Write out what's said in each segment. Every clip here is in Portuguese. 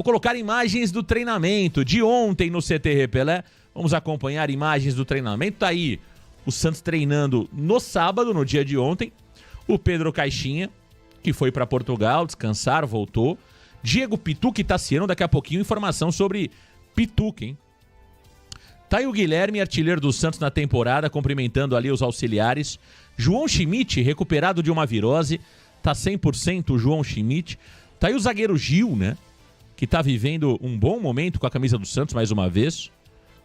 Vou colocar imagens do treinamento de ontem no CT Repelé. Vamos acompanhar imagens do treinamento. Tá aí o Santos treinando no sábado, no dia de ontem. O Pedro Caixinha, que foi para Portugal descansar, voltou. Diego Pituca e Tassiano, daqui a pouquinho informação sobre Pituca, hein? Tá aí o Guilherme, artilheiro do Santos na temporada, cumprimentando ali os auxiliares. João Schmidt, recuperado de uma virose, tá 100% o João Schmidt. Tá aí o zagueiro Gil, né? Que tá vivendo um bom momento com a camisa do Santos, mais uma vez.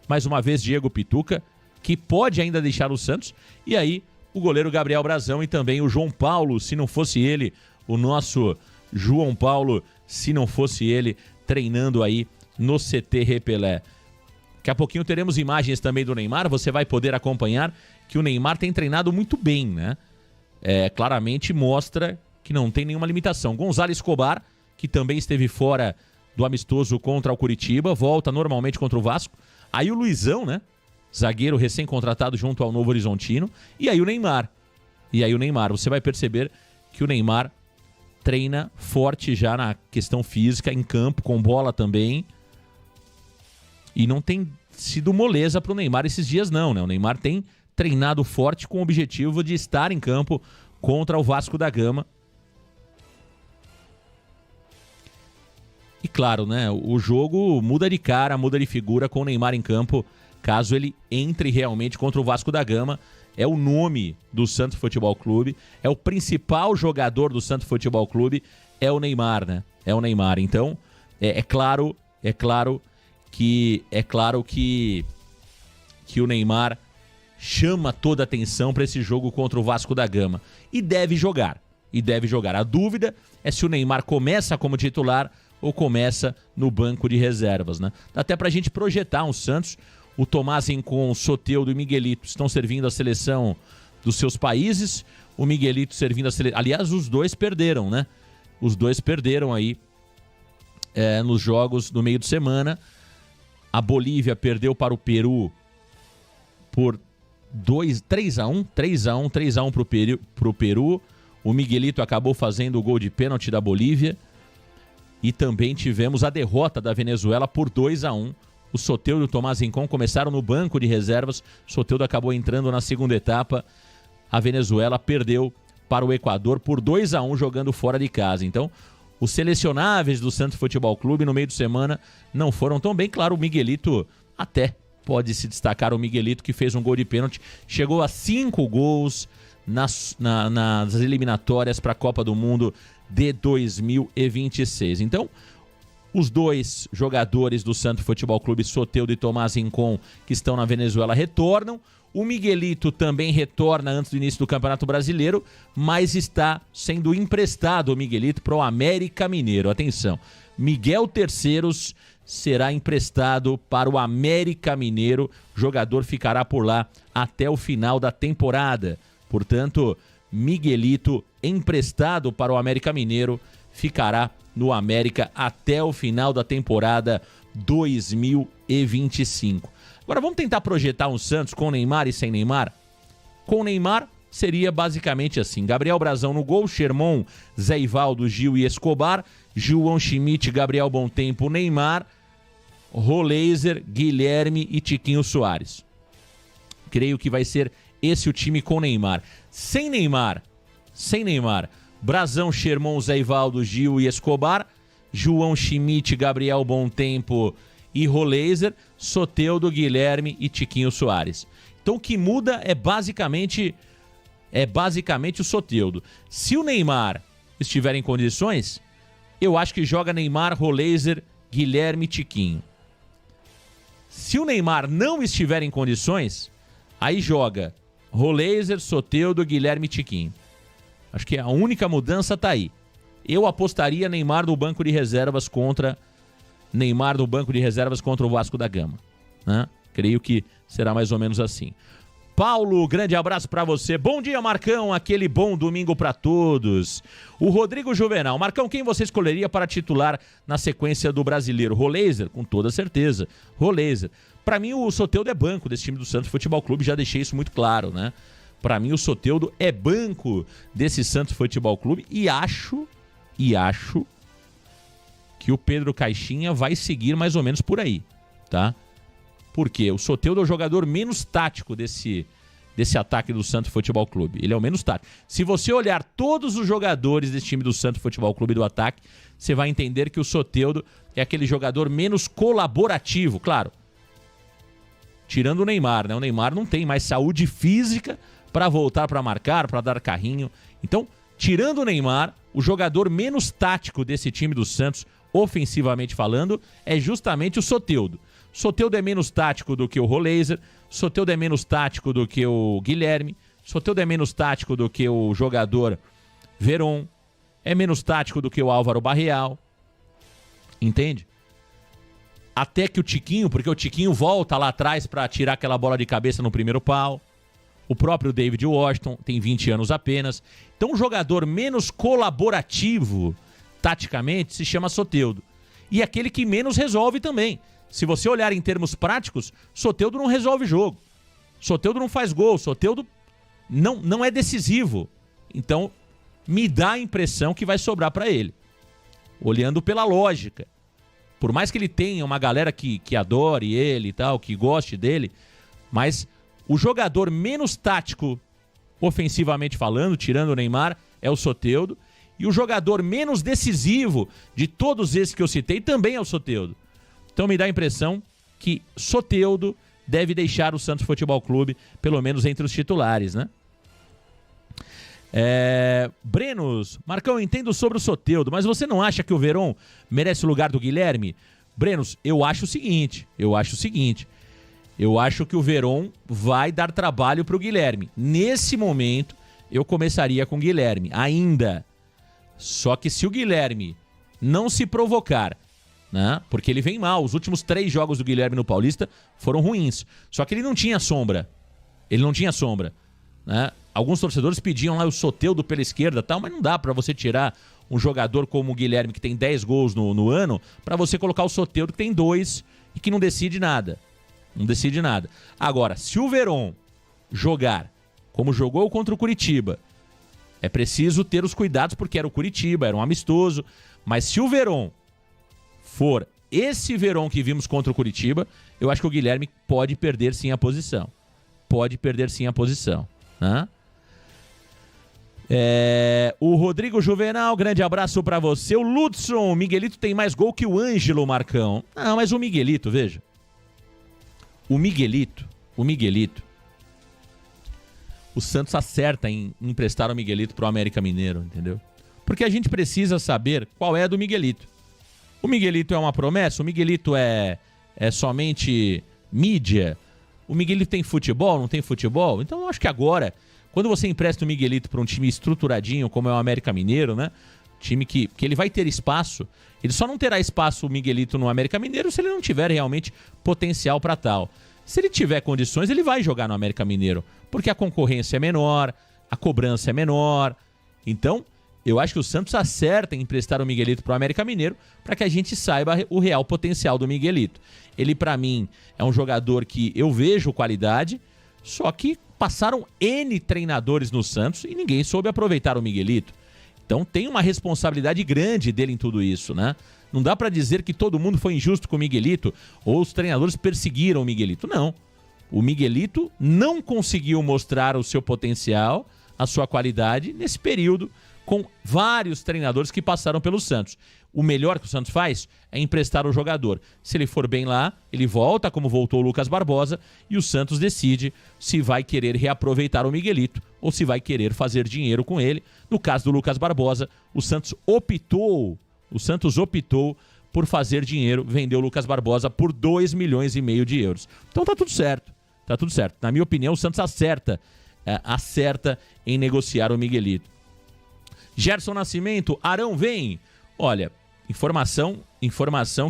Mais uma vez, Diego Pituca, que pode ainda deixar o Santos. E aí, o goleiro Gabriel Brazão e também o João Paulo, se não fosse ele, o nosso João Paulo, se não fosse ele, treinando aí no CT Repelé. Daqui a pouquinho teremos imagens também do Neymar, você vai poder acompanhar que o Neymar tem treinado muito bem, né? Claramente mostra que não tem nenhuma limitação. Gonzalo Escobar, que também esteve fora do amistoso contra o Curitiba, volta normalmente contra o Vasco. Aí o Luizão, né? Zagueiro recém-contratado junto ao Novo Horizontino. E aí o Neymar. Você vai perceber que o Neymar treina forte já na questão física, em campo, com bola também. E não tem sido moleza para o Neymar esses dias não, né? O Neymar tem treinado forte com o objetivo de estar em campo contra o Vasco da Gama. E claro, né? O jogo muda de cara, muda de figura com o Neymar em campo, caso ele entre realmente contra o Vasco da Gama. É o nome do Santos Futebol Clube, é o principal jogador do Santos Futebol Clube, é o Neymar, né? É o Neymar. Então, é claro que o Neymar chama toda a atenção para esse jogo contra o Vasco da Gama. E deve jogar. A dúvida é se o Neymar começa como titular ou começa no banco de reservas, né? Dá até pra gente projetar um Santos. O Tomás com o Soteldo e o Miguelito estão servindo a seleção dos seus países. O Miguelito servindo a seleção... Aliás, os dois perderam, né? Os dois perderam aí nos jogos do meio de semana. A Bolívia perdeu para o Peru por 3-1 pro Peru. O Miguelito acabou fazendo o gol de pênalti da Bolívia. E também tivemos a derrota da Venezuela por 2-1. O Soteldo e o Tomás Rincon começaram no banco de reservas. O Soteldo acabou entrando na segunda etapa. A Venezuela perdeu para o Equador por 2-1 jogando fora de casa. Então, os selecionáveis do Santos Futebol Clube no meio de semana não foram tão bem. Claro, o Miguelito até pode se destacar. O Miguelito que fez um gol de pênalti. Chegou a 5 gols nas eliminatórias para a Copa do Mundo de 2026. Então, os dois jogadores do Santos Futebol Clube, Soteldo e Tomás Rincon, que estão na Venezuela, retornam. O Miguelito também retorna antes do início do Campeonato Brasileiro, mas está sendo emprestado o Miguelito para o América Mineiro. Atenção, Miguel Terceiros será emprestado para o América Mineiro. O jogador ficará por lá até o final da temporada. Portanto, Miguelito emprestado para o América Mineiro ficará no América até o final da temporada 2025. Agora vamos tentar projetar um Santos com Neymar e sem Neymar? Com Neymar seria basicamente assim: Gabriel Brazão no gol, Sherman, Zé Ivaldo, Gil e Escobar, João Schmidt, Gabriel Bontempo, Neymar, Roleiser, Guilherme e Tiquinho Soares. Creio que vai ser esse o time com Neymar. Sem Neymar, Brazão, Sherman, Zé Ivaldo, Gil e Escobar, João Schmidt, Gabriel Bontempo e Roleiser, Soteldo, Guilherme e Tiquinho Soares. Então o que muda é basicamente o Soteldo. Se o Neymar estiver em condições, eu acho que joga Neymar, Roleiser, Guilherme e Tiquinho. Se o Neymar não estiver em condições, aí joga Roleiser, Soteldo, Guilherme e Tiquinho. Acho que a única mudança tá aí. Eu apostaria Neymar no banco de reservas contra o Vasco da Gama, né? Creio que será mais ou menos assim. Paulo, grande abraço pra você. Bom dia, Marcão. Aquele bom domingo pra todos. O Rodrigo Juvenal. Marcão, quem você escolheria para titular na sequência do Brasileiro? Roleiser? Com toda certeza. Roleiser. Pra mim, o Soteldo é banco desse time do Santos Futebol Clube. Já deixei isso muito claro, né? Pra mim, o Soteldo é banco desse Santos Futebol Clube. E acho que o Pedro Caixinha vai seguir mais ou menos por aí, tá? Porque o Soteldo é o jogador menos tático desse ataque do Santos Futebol Clube. Ele é o menos tático. Se você olhar todos os jogadores desse time do Santos Futebol Clube do ataque, você vai entender que o Soteldo é aquele jogador menos colaborativo, claro. Tirando o Neymar, né? O Neymar não tem mais saúde física para voltar para marcar, para dar carrinho. Então, tirando o Neymar, o jogador menos tático desse time do Santos, ofensivamente falando, é justamente o Soteldo. Soteldo é menos tático do que o Roleiser, Soteldo é menos tático do que o Guilherme, Soteldo é menos tático do que o jogador Veron, é menos tático do que o Álvaro Barreal, entende? Até que o Tiquinho, porque o Tiquinho volta lá atrás para tirar aquela bola de cabeça no primeiro pau, o próprio David Washington tem 20 anos apenas, então um jogador menos colaborativo, taticamente, se chama Soteldo, e aquele que menos resolve também. Se você olhar em termos práticos, Soteldo não resolve jogo. Soteldo não faz gol. Soteldo não é decisivo. Então, me dá a impressão que vai sobrar para ele. Olhando pela lógica. Por mais que ele tenha uma galera que adore ele e tal, que goste dele, mas o jogador menos tático, ofensivamente falando, tirando o Neymar, é o Soteldo. E o jogador menos decisivo de todos esses que eu citei também é o Soteldo. Então me dá a impressão que Soteldo deve deixar o Santos Futebol Clube, pelo menos entre os titulares, né? Brenos, Marcão, eu entendo sobre o Soteldo, mas você não acha que o Veron merece o lugar do Guilherme? Brenos, eu acho o seguinte, eu acho que o Veron vai dar trabalho para o Guilherme. Nesse momento, eu começaria com o Guilherme, ainda. Só que se o Guilherme não se provocar, né? Porque ele vem mal. Os últimos 3 jogos do Guilherme no Paulista foram ruins. Só que ele não tinha sombra. Né? Alguns torcedores pediam lá o Soteldo pela esquerda e tal, mas não dá pra você tirar um jogador como o Guilherme, que tem 10 gols no ano, pra você colocar o Soteldo, que tem 2 e que não decide nada. Agora, se o Veron jogar como jogou contra o Curitiba, é preciso ter os cuidados, porque era o Curitiba, era um amistoso. Mas se o Veron for esse Veron que vimos contra o Curitiba, eu acho que o Guilherme pode perder sim a posição. Né? O Rodrigo Juvenal, grande abraço pra você. O Ludson, o Miguelito tem mais gol que o Ângelo, Marcão. Não, mas o Miguelito, veja. O Miguelito. O Santos acerta em emprestar o Miguelito pro América Mineiro, entendeu? Porque a gente precisa saber qual é a do Miguelito. O Miguelito é uma promessa? O Miguelito é somente mídia? O Miguelito tem futebol? Não tem futebol? Então eu acho que agora, quando você empresta o Miguelito para um time estruturadinho, como é o América Mineiro, né? Time que ele vai ter espaço. Ele só não terá espaço, o Miguelito, no América Mineiro, se ele não tiver realmente potencial para tal. Se ele tiver condições, ele vai jogar no América Mineiro, porque a concorrência é menor, a cobrança é menor. Então, eu acho que o Santos acerta em emprestar o Miguelito para o América Mineiro para que a gente saiba o real potencial do Miguelito. Ele, para mim, é um jogador que eu vejo qualidade, só que passaram N treinadores no Santos e ninguém soube aproveitar o Miguelito. Então tem uma responsabilidade grande dele em tudo isso, né? Não dá para dizer que todo mundo foi injusto com o Miguelito ou os treinadores perseguiram o Miguelito. Não. O Miguelito não conseguiu mostrar o seu potencial, a sua qualidade nesse período, com vários treinadores que passaram pelo Santos. O melhor que o Santos faz é emprestar o jogador. Se ele for bem lá, ele volta, como voltou o Lucas Barbosa, e o Santos decide se vai querer reaproveitar o Miguelito ou se vai querer fazer dinheiro com ele. No caso do Lucas Barbosa, o Santos optou por fazer dinheiro, vendeu o Lucas Barbosa por 2,5 milhões de euros. Então tá tudo certo. Na minha opinião, o Santos acerta em negociar o Miguelito. Gerson Nascimento, Arão vem. Olha, informação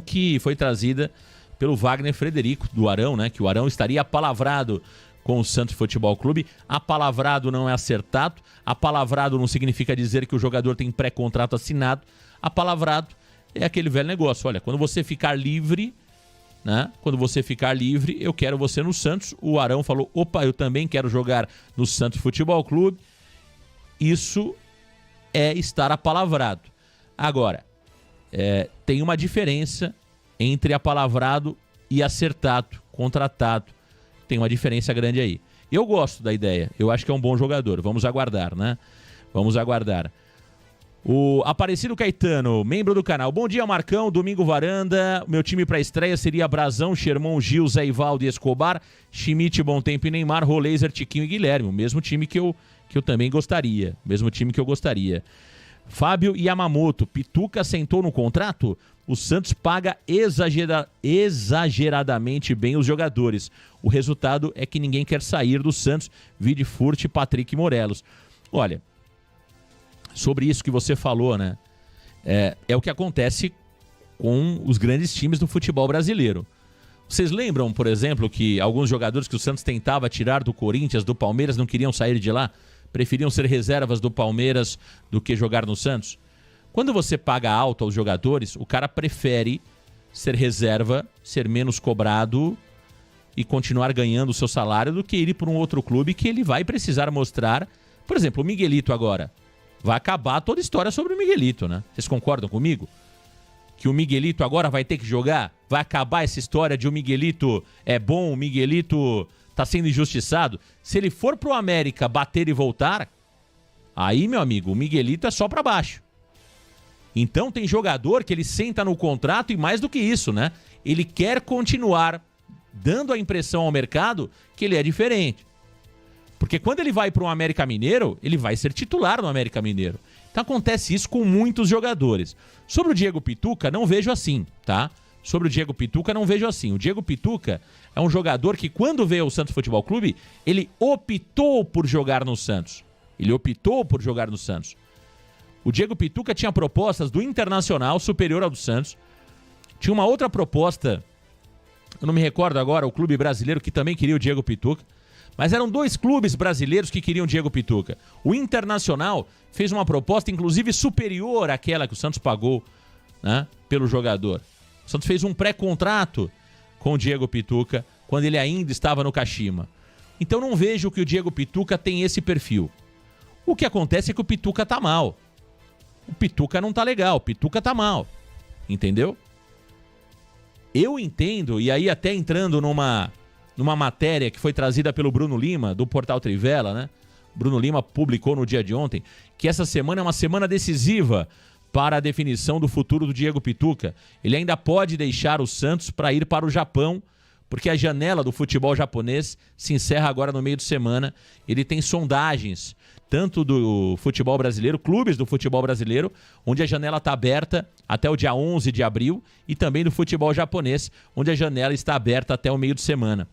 que foi trazida pelo Wagner Frederico do Arão, né? Que o Arão estaria apalavrado com o Santos Futebol Clube. Apalavrado não é acertado. Apalavrado não significa dizer que o jogador tem pré-contrato assinado. Apalavrado é aquele velho negócio. Olha, quando você ficar livre, né? Eu quero você no Santos. O Arão falou, opa, eu também quero jogar no Santos Futebol Clube. Isso é estar apalavrado. Agora, tem uma diferença entre apalavrado e acertado, contratado. Tem uma diferença grande aí. Eu gosto da ideia, eu acho que é um bom jogador. Vamos aguardar, né? Vamos aguardar. O Aparecido Caetano, membro do canal. Bom dia, Marcão. Domingo Varanda. Meu time para estreia seria Brazão, Sherman, Gil, Zé Ivaldo e Escobar, Schmidt, Bom Tempo e Neymar, Roleiser, Tiquinho e Guilherme. O mesmo time que eu também gostaria. Mesmo time que eu gostaria. Fábio Yamamoto. Pituca sentou no contrato? O Santos paga exageradamente bem os jogadores. O resultado é que ninguém quer sair do Santos. Vide Furt, Patrick e Morelos. Olha, sobre isso que você falou, né? É o que acontece com os grandes times do futebol brasileiro. Vocês lembram, por exemplo, que alguns jogadores que o Santos tentava tirar do Corinthians, do Palmeiras, não queriam sair de lá? Preferiam ser reservas do Palmeiras do que jogar no Santos? Quando você paga alto aos jogadores, o cara prefere ser reserva, ser menos cobrado e continuar ganhando o seu salário do que ir para um outro clube que ele vai precisar mostrar. Por exemplo, o Miguelito agora. Vai acabar toda a história sobre o Miguelito, né? Vocês concordam comigo? Que o Miguelito agora vai ter que jogar? Vai acabar essa história de o Miguelito é bom, o Miguelito tá sendo injustiçado? Se ele for pro América bater e voltar, aí, meu amigo, o Miguelito é só pra baixo. Então tem jogador que ele senta no contrato e mais do que isso, né? Ele quer continuar dando a impressão ao mercado que ele é diferente. Porque quando ele vai para um América Mineiro, ele vai ser titular no América Mineiro. Então acontece isso com muitos jogadores. Sobre o Diego Pituca, não vejo assim, tá? Sobre o Diego Pituca, não vejo assim. O Diego Pituca é um jogador que, quando veio ao Santos Futebol Clube, ele optou por jogar no Santos. Ele optou por jogar no Santos. O Diego Pituca tinha propostas do Internacional superior ao do Santos. Tinha uma outra proposta, eu não me recordo agora, o clube brasileiro que também queria o Diego Pituca. Mas eram dois clubes brasileiros que queriam o Diego Pituca. O Internacional fez uma proposta, inclusive, superior àquela que o Santos pagou, né, pelo jogador. O Santos fez um pré-contrato com o Diego Pituca quando ele ainda estava no Kashima. Então não vejo que o Diego Pituca tem esse perfil. O que acontece é que o Pituca tá mal. O Pituca não tá legal, o Pituca tá mal. Entendeu? Eu entendo, e aí até entrando numa matéria que foi trazida pelo Bruno Lima, do Portal Trivela, né? Bruno Lima publicou no dia de ontem que essa semana é uma semana decisiva para a definição do futuro do Diego Pituca. Ele ainda pode deixar o Santos para ir para o Japão, porque a janela do futebol japonês se encerra agora no meio de semana. Ele tem sondagens, tanto do futebol brasileiro, clubes do futebol brasileiro, onde a janela está aberta até o dia 11 de abril, e também do futebol japonês, onde a janela está aberta até o meio de semana.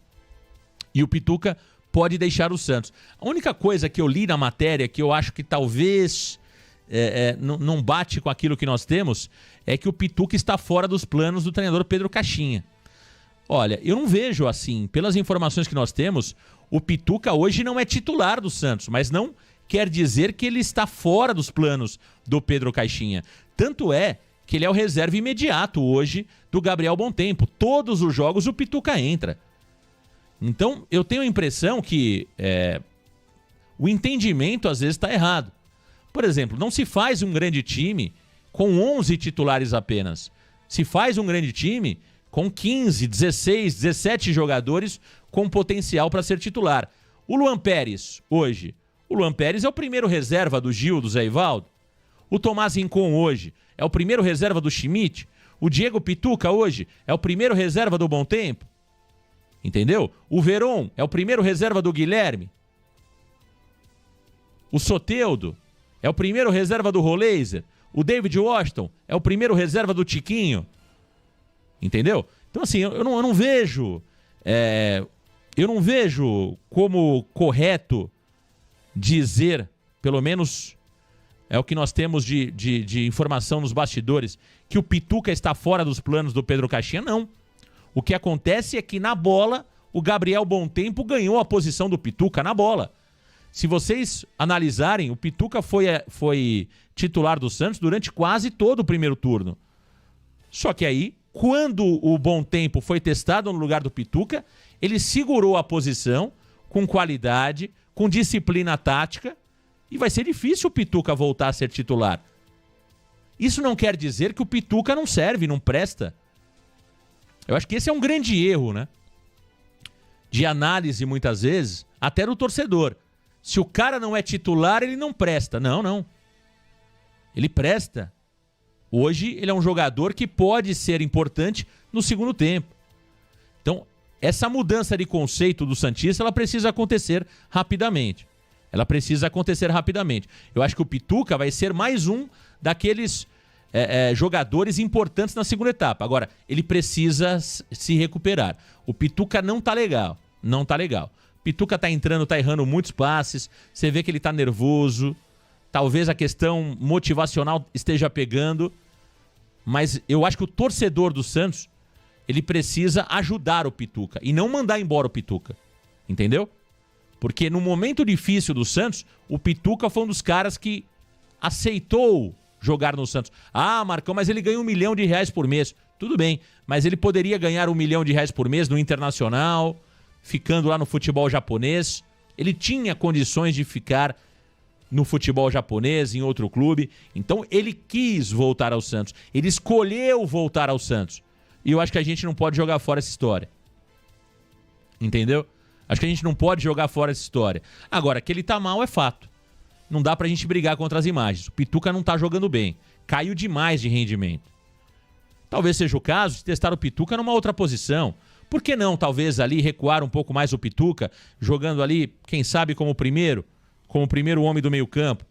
E o Pituca pode deixar o Santos. A única coisa que eu li na matéria, que eu acho que talvez não bate com aquilo que nós temos, é que o Pituca está fora dos planos do treinador Pedro Caixinha. Olha, eu não vejo assim, pelas informações que nós temos, o Pituca hoje não é titular do Santos, mas não quer dizer que ele está fora dos planos do Pedro Caixinha. Tanto é que ele é o reserva imediato hoje do Gabriel Bom Tempo. Todos os jogos o Pituca entra. Então, eu tenho a impressão que o entendimento às vezes está errado. Por exemplo, não se faz um grande time com 11 titulares apenas. Se faz um grande time com 15, 16, 17 jogadores com potencial para ser titular. O Luan Pérez, hoje, o Luan Pérez é o primeiro reserva do Gil, do Zé Ivaldo. O Tomás Rincon, hoje, é o primeiro reserva do Schmidt. O Diego Pituca, hoje, é o primeiro reserva do Bom Tempo. Entendeu? O Veron é o primeiro reserva do Guilherme. O Soteldo é o primeiro reserva do Roleiser. O David Washington é o primeiro reserva do Tiquinho. Entendeu? Então, assim, eu não vejo... eu não vejo como correto dizer, pelo menos é o que nós temos de informação nos bastidores, que o Pituca está fora dos planos do Pedro Caixinha. Não. O que acontece é que na bola, o Gabriel Bom Tempo ganhou a posição do Pituca na bola. Se vocês analisarem, o Pituca foi titular do Santos durante quase todo o primeiro turno. Só que aí, quando o Bom Tempo foi testado no lugar do Pituca, ele segurou a posição com qualidade, com disciplina tática, e vai ser difícil o Pituca voltar a ser titular. Isso não quer dizer que o Pituca não serve, não presta. Eu acho que esse é um grande erro, né? De análise, muitas vezes, até do torcedor. Se o cara não é titular, ele não presta. Não, não. Ele presta. Hoje, ele é um jogador que pode ser importante no segundo tempo. Então, essa mudança de conceito do santista, ela precisa acontecer rapidamente. Ela precisa acontecer rapidamente. Eu acho que o Pituca vai ser mais um daqueles jogadores importantes na segunda etapa. Agora, ele precisa se recuperar. O Pituca não tá legal. Não tá legal. O Pituca tá entrando, tá errando muitos passes. Você vê que ele tá nervoso. Talvez a questão motivacional esteja pegando. Mas eu acho que o torcedor do Santos, ele precisa ajudar o Pituca e não mandar embora o Pituca. Entendeu? Porque no momento difícil do Santos, o Pituca foi um dos caras que aceitou jogar no Santos. Ah, Marcão, mas ele ganha R$1 milhão por mês. Tudo bem, mas ele poderia ganhar R$1 milhão por mês no Internacional, ficando lá no futebol japonês. Ele tinha condições de ficar no futebol japonês, em outro clube. Então ele quis voltar ao Santos. Ele escolheu voltar ao Santos. E eu acho que a gente não pode jogar fora essa história. Entendeu? Acho que a gente não pode jogar fora essa história. Agora, que ele tá mal é fato. Não dá pra gente brigar contra as imagens. O Pituca não tá jogando bem. Caiu demais de rendimento. Talvez seja o caso de testar o Pituca numa outra posição. Por que não, talvez, ali recuar um pouco mais o Pituca, jogando ali, quem sabe, como primeiro homem do meio-campo,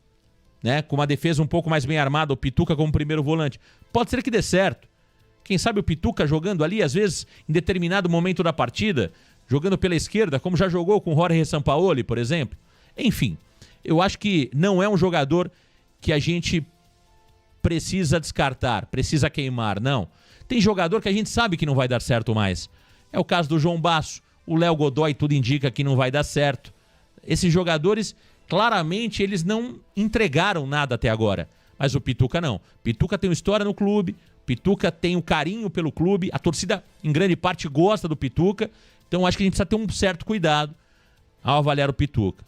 né? Com uma defesa um pouco mais bem armada, o Pituca como primeiro volante. Pode ser que dê certo. Quem sabe o Pituca jogando ali, às vezes, em determinado momento da partida, jogando pela esquerda, como já jogou com o Jorge Sampaoli, por exemplo. Enfim, eu acho que não é um jogador que a gente precisa descartar, precisa queimar, não. Tem jogador que a gente sabe que não vai dar certo mais. É o caso do João Basso, o Léo Godoy, tudo indica que não vai dar certo. Esses jogadores, claramente, eles não entregaram nada até agora. Mas o Pituca não. Pituca tem uma história no clube, Pituca tem um carinho pelo clube, a torcida, em grande parte, gosta do Pituca. Então, acho que a gente precisa ter um certo cuidado ao avaliar o Pituca.